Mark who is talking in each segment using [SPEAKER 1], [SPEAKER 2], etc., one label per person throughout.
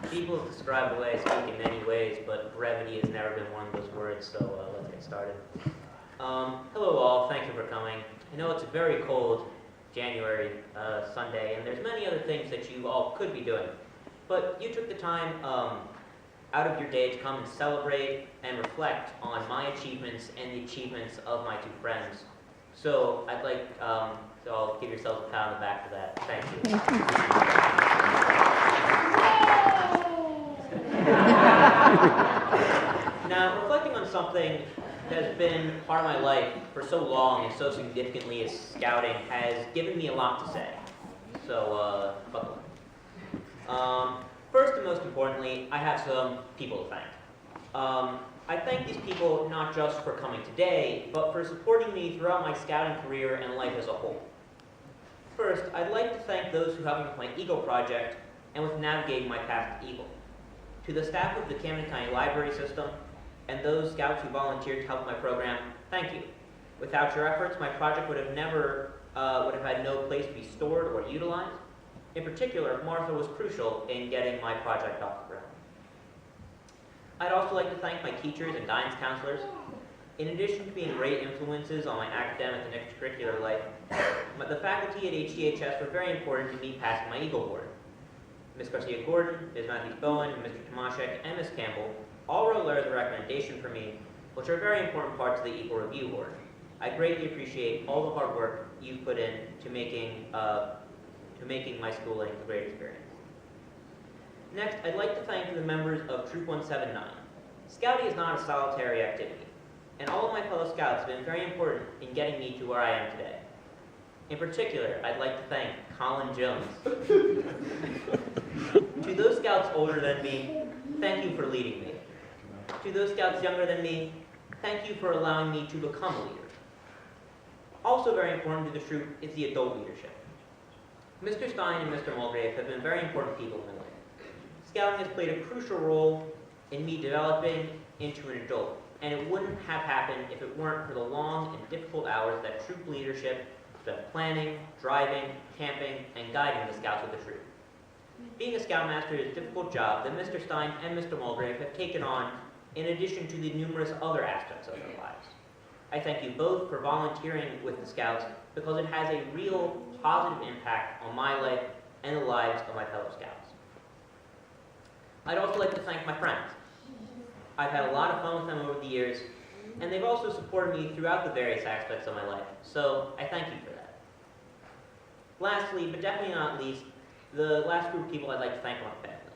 [SPEAKER 1] People describe the way I speak in many ways, but brevity has never been one of those words, so let's get started. Hello all, thank you for coming. I know it's a very cold January Sunday, and there's many other things that you all could be doing, but you took the time out of your day to come and celebrate and reflect on my achievements and the achievements of my two friends. So I'd like to all give yourselves a pat on the back for that. Thank you. Now, reflecting on something that has been part of my life for so long and so significantly as scouting has given me a lot to say. So, buckle in. First and most importantly, I have some people to thank. I thank these people not just for coming today, but for supporting me throughout my scouting career and life as a whole. First, I'd like to thank those who helped me with my Eagle project and with navigating my path to Eagle. To the staff of the Camden County Library System and those scouts who volunteered to help my program, thank you. Without your efforts, my project would have had no place to be stored or utilized. In particular, Martha was crucial in getting my project off the ground. I'd also like to thank my teachers and guidance counselors. In addition to being great influences on my academic and extracurricular life, the faculty at HCHS were very important to me passing my Eagle Board. Ms. Garcia-Gordon, Ms. Matthews-Bowen, Mr. Tomaszek, and Ms. Campbell all wrote letters of recommendation for me, which are very important parts of the Eagle Review Board. I greatly appreciate all the hard work you've put in to making my schooling a great experience. Next, I'd like to thank the members of Troop 179. Scouting is not a solitary activity, and all of my fellow scouts have been very important in getting me to where I am today. In particular, I'd like to thank Colin Jones. To those scouts older than me, thank you for leading me. To those scouts younger than me, thank you for allowing me to become a leader. Also very important to the troop is the adult leadership. Mr. Stein and Mr. Mulgrave have been very important people in my life. Scouting has played a crucial role in me developing into an adult, and it wouldn't have happened if it weren't for the long and difficult hours that troop leadership spent planning, driving, camping, and guiding the scouts of the troop. Being a scoutmaster is a difficult job that Mr. Stein and Mr. Mulgrave have taken on in addition to the numerous other aspects of their lives. I thank you both for volunteering with the Scouts because it has a real positive impact on my life and the lives of my fellow Scouts. I'd also like to thank my friends. I've had a lot of fun with them over the years, and they've also supported me throughout the various aspects of my life, so I thank you for that. Lastly, but definitely not least, the last group of people I'd like to thank are my family.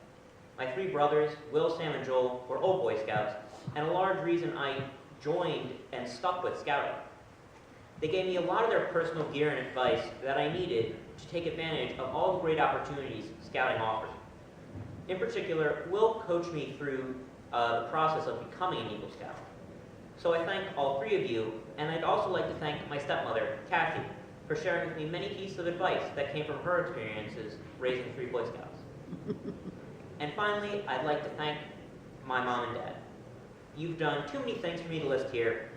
[SPEAKER 1] My three brothers, Will, Sam, and Joel, were old Boy Scouts, and a large reason I joined and stuck with Scouting. They gave me a lot of their personal gear and advice that I needed to take advantage of all the great opportunities Scouting offers. In particular, Will coached me through the process of becoming an Eagle Scout. So I thank all three of you, and I'd also like to thank my stepmother, Kathy, for sharing with me many pieces of advice that came from her experiences raising three Boy Scouts. And finally, I'd like to thank my mom and dad. You've done too many things for me to list here,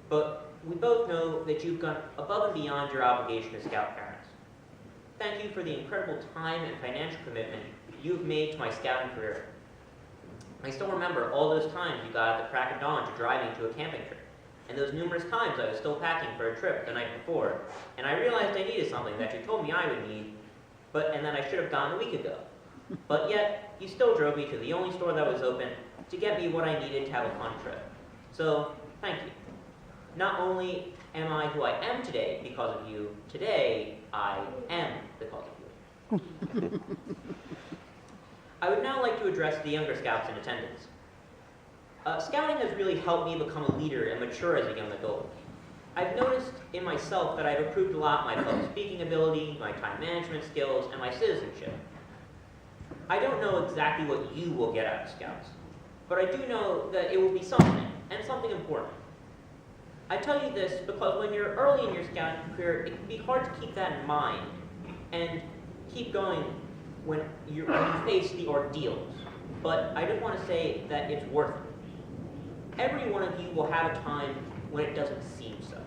[SPEAKER 1] but we both know that you've gone above and beyond your obligation as Scout parents. Thank you for the incredible time and financial commitment you've made to my scouting career. I still remember all those times you got up at the crack of dawn to drive me to a camping trip, and those numerous times I was still packing for a trip the night before, and I realized I needed something that you told me I would need, and that I should have gotten a week ago. But yet, you still drove me to the only store that was open to get me what I needed to have a fun trip. So, thank you. Not only am I who I am today because of you, today I am because of you. I would now like to address the younger Scouts in attendance. Scouting has really helped me become a leader and mature as a young adult. I've noticed in myself that I've improved a lot my public speaking ability, my time management skills, and my citizenship. I don't know exactly what you will get out of Scouts, but I do know that it will be something, and something important. I tell you this because when you're early in your scouting career, it can be hard to keep that in mind and keep going when you face the ordeals. But I just want to say that it's worth it. Every one of you will have a time when it doesn't seem so.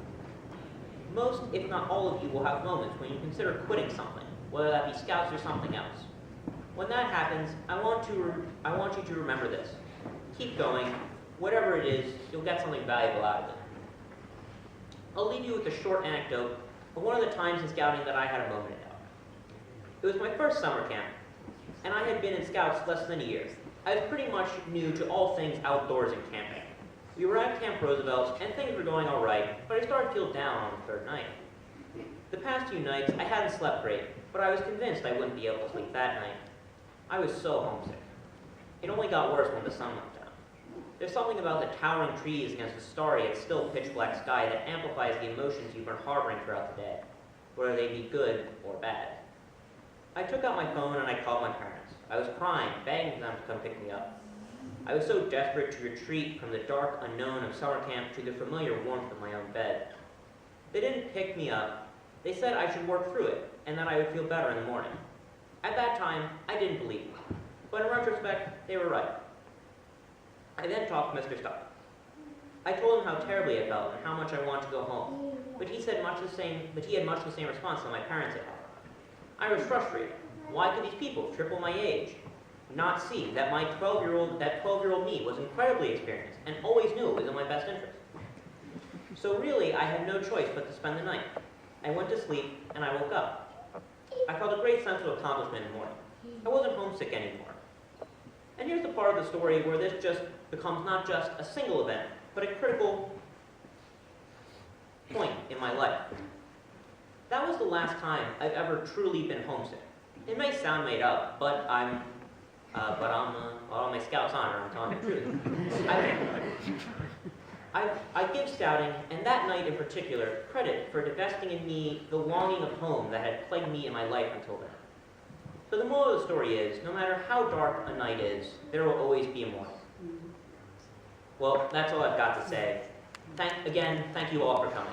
[SPEAKER 1] Most, if not all of you, will have moments when you consider quitting something, whether that be Scouts or something else. When that happens, I want you to remember this. Keep going. Whatever it is, you'll get something valuable out of it. I'll leave you with a short anecdote of one of the times in scouting that I had a moment in doubt. It was my first summer camp, and I had been in scouts less than a year. I was pretty much new to all things outdoors and camping. We were at Camp Roosevelt, and things were going all right, but I started to feel down on the third night. The past few nights, I hadn't slept great, but I was convinced I wouldn't be able to sleep that night. I was so homesick. It only got worse when the sun went down. There's something about the towering trees against the starry and still pitch-black sky that amplifies the emotions you've been harboring throughout the day, whether they be good or bad. I took out my phone and I called my parents. I was crying, begging them to come pick me up. I was so desperate to retreat from the dark unknown of summer camp to the familiar warmth of my own bed. They didn't pick me up. They said I should work through it, and that I would feel better in the morning. At that time, I didn't believe them, but in retrospect, they were right. I then talked to Mr. Stuck. I told him how terribly I felt and how much I wanted to go home, but he had much the same response that my parents had. I was frustrated. Why could these people, triple my age, not see that my 12-year-old me was incredibly experienced and always knew it was in my best interest? So really, I had no choice but to spend the night. I went to sleep, and I woke up. I felt a great sense of accomplishment in the morning. I wasn't homesick anymore. And here's the part of the story where this just becomes not just a single event, but a critical point in my life. That was the last time I've ever truly been homesick. It may sound made up, but on my Scout's honor, I'm telling the truth. I give scouting, and that night in particular, credit for divesting in me the longing of home that had plagued me in my life until then. So the moral of the story is, no matter how dark a night is, there will always be a morning. Well, that's all I've got to say. Thank you all for coming.